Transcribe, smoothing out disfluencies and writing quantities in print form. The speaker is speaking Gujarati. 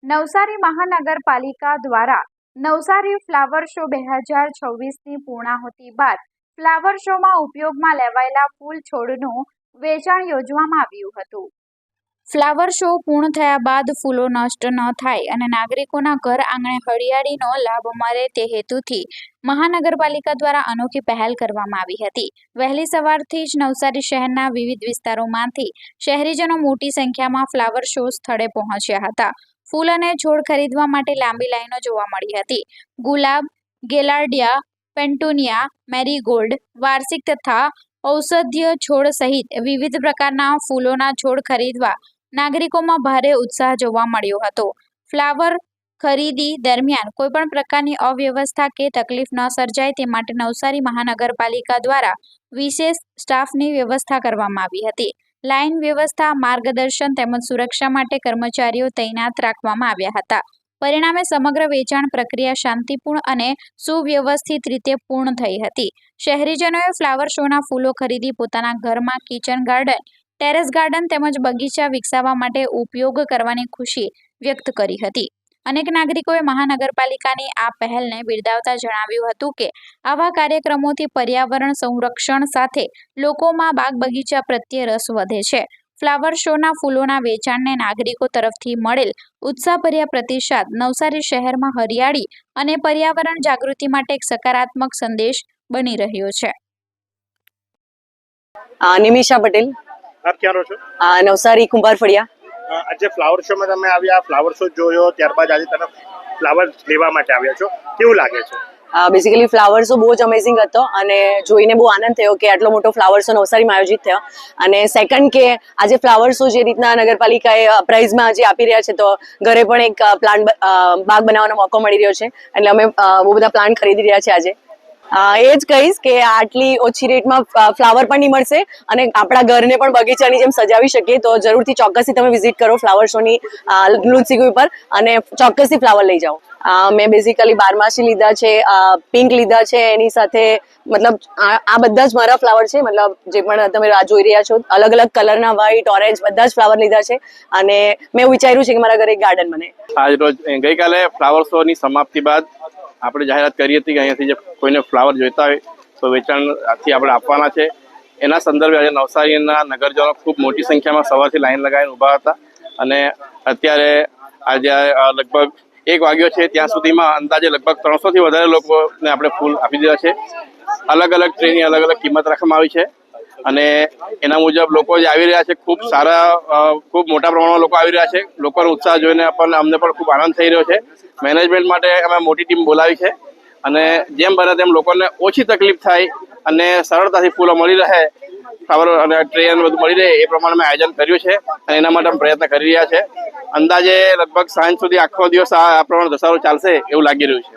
નવસારી મહાનગરપાલિકા દ્વારા નવસારી ફ્લાવર શો 2026ની પૂર્ણાહુતિ બાદ ફ્લાવર શોમાં ઉપયોગમાં લેવાયેલા ફૂલ છોડનું વેચાણ યોજવામાં આવ્યું હતું. ફ્લાવર શો પૂર્ણ થયા બાદ ફૂલો નષ્ટ ન થાય અને નાગરિકોના ઘર આંગણે હરિયાળીનો લાભ મળે તે હેતુથી મહાનગરપાલિકા દ્વારા અનોખી પહેલ કરવામાં આવી હતી. વહેલી સવારથી જ નવસારી શહેરના વિવિધ વિસ્તારોમાંથી શહેરીજનો મોટી સંખ્યામાં ફ્લાવર શો સ્થળે પહોંચ્યા હતા. ફૂલ અને છોડ ખરીદવા માટે લાંબી લાઈનો જોવા મળી હતી. ગુલાબ, ગેલાર્ડિયા, પેન્ટુનિયા, મેરીગોલ્ડ, વાર્ષિક તથા ઔષધીય છોડ સહિત વિવિધ પ્રકારના ફૂલોના છોડ ખરીદવા નાગરિકોમાં ભારે ઉત્સાહ જોવા મળ્યો હતો. ફ્લાવર ખરીદી દરમિયાન કોઈપણ પ્રકારની અવ્યવસ્થા કે તકલીફ ન સર્જાય તે માટે નવસારી મહાનગરપાલિકા દ્વારા વિશેષ સ્ટાફની વ્યવસ્થા કરવામાં આવી હતી. લાઇન વ્યવસ્થા, માર્ગદર્શન તેમજ સુરક્ષા માટે કર્મચારીઓ તૈનાત રાખવામાં આવ્યા હતા. પરિણામે સમગ્ર વેચાણ પ્રક્રિયા શાંતિપૂર્ણ અને સુવ્યવસ્થિત રીતે પૂર્ણ થઈ હતી. શહેરીજનોએ ફ્લાવર શોના ફૂલો ખરીદી પોતાના ઘરમાં કિચન ગાર્ડન, ટેરેસ ગાર્ડન તેમજ બગીચા વિકસાવવા માટે ઉપયોગ કરવાની ખુશી વ્યક્ત કરી હતી. અનેક નાગરિકોએ મહાનગરપાલિકાની આ પહેલને બિરદાવતા જણાવ્યું હતું કે આવા કાર્યક્રમોથી પર્યાવરણ સંરક્ષણ સાથે લોકોમાં બાગ બગીચા પ્રત્યે રસ વધે છે. ફ્લાવર શોના ફૂલોના વેચાણને નાગરિકો તરફથી મળેલ ઉત્સાહભર્યા પ્રતિસાદ નવસારી શહેરમાં હરિયાળી અને પર્યાવરણ જાગૃતિ માટે એક સકારાત્મક સંદેશ બની રહ્યો છે. નિમિષા પટેલ. આપ ક્યાં રહો છો? નવસારી કુંભાર ફળિયા. આજે ફ્લાવર શો માં તમે આવ્યા, ફ્લાવર શો જોયો, ત્યારબાદ આજે તમે ફ્લાવર લેવા માટે આવ્યા છો, કેવું લાગે છે? બેઝિકલી ફ્લાવર શો બહુ જ અમેઝિંગ હતો અને જોઈને બહુ આનંદ થયો કે આટલો મોટો ફ્લાવર શો નવસારીમાં આયોજિત થયો. અને સેકન્ડ કે આજે ફ્લાવર શો જે રીતના નગરપાલિકાએ પ્રાઇઝમાં આજે આપી રહ્યા છે, તો ઘરે પણ એક પ્લાન્ટ બાગ બનાવવાનો મોકો મળી રહ્યો છે. એટલે અમે બહુ બધા પ્લાન્ટ ખરીદી રહ્યા છે આજે. એ જ કહીશ કે આટલી ઓછી રેટમાં ફ્લાવર પણ નહીં મળશે અને આપણા ઘરને પણ બગીચાની જેમ સજાવી શકીએ, તો જરૂરથી ચોક્કસથી તમે વિઝિટ કરો ફ્લાવર શોની લુન્સીગુઈ પર અને ચોક્કસથી ફ્લાવર લઈ જાઓ. મેં બેઝિકલી બારમાસી લીધા છે, પિંક લીધા છે, એની સાથે મતલબ આ બધા જ મારા ફ્લાવર છે. મતલબ જે પણ તમે જોઈ રહ્યા છો, અલગ અલગ કલરના વ્હાઈટ, ઓરેન્જ બધા જ ફ્લાવર લીધા છે અને મેં વિચાર્યું છે કે મારા ઘરે એક ગાર્ડન બને. આજ રોજ ગઈકાલે ફ્લાવર શોની સમાપ્તિ બાદ આપણે જાહેરાત કરી હતી કે અહીંયાથી જે કોઈને ફ્લાવર જોઈતા હોય તો વેચાણથી આપણે આપવાના છે. એના સંદર્ભે આજે નવસારીના નગરજનો ખૂબ મોટી સંખ્યામાં સવારથી લાઈન લગાવીને ઊભા હતા અને અત્યારે આજે લગભગ 1 વાગ્યો છે, ત્યાં સુધીમાં અંદાજે લગભગ 300થી વધારે લોકોને આપણે ફૂલ આપી દીધા છે. અલગ અલગ ટ્રેની અલગ અલગ કિંમત રાખવામાં આવી છે અને એના મુજબ લોકો જે આવી રહ્યા છે ખૂબ સારા, ખૂબ મોટા પ્રમાણમાં લોકો આવી રહ્યા છે. લોકોનો ઉત્સાહ જોઈને અમને પણ ખૂબ આનંદ થઈ રહ્યો છે. મેનેજમેન્ટ માટે અમે મોટી ટીમ બોલાવી છે અને જેમ બને તેમ લોકોને ઓછી તકલીફ થાય અને સરળતાથી ફૂલો મળી રહે, ફ્લાવર અને ટ્રે અને બધું મળી રહે એ પ્રમાણે અમે આયોજન કર્યું છે અને એના માટે અમે પ્રયત્ન કરી રહ્યા છે. અંદાજે લગભગ સાંજ સુધી આખો દિવસ આ પ્રમાણે ધસારો ચાલશે એવું લાગી રહ્યું છે.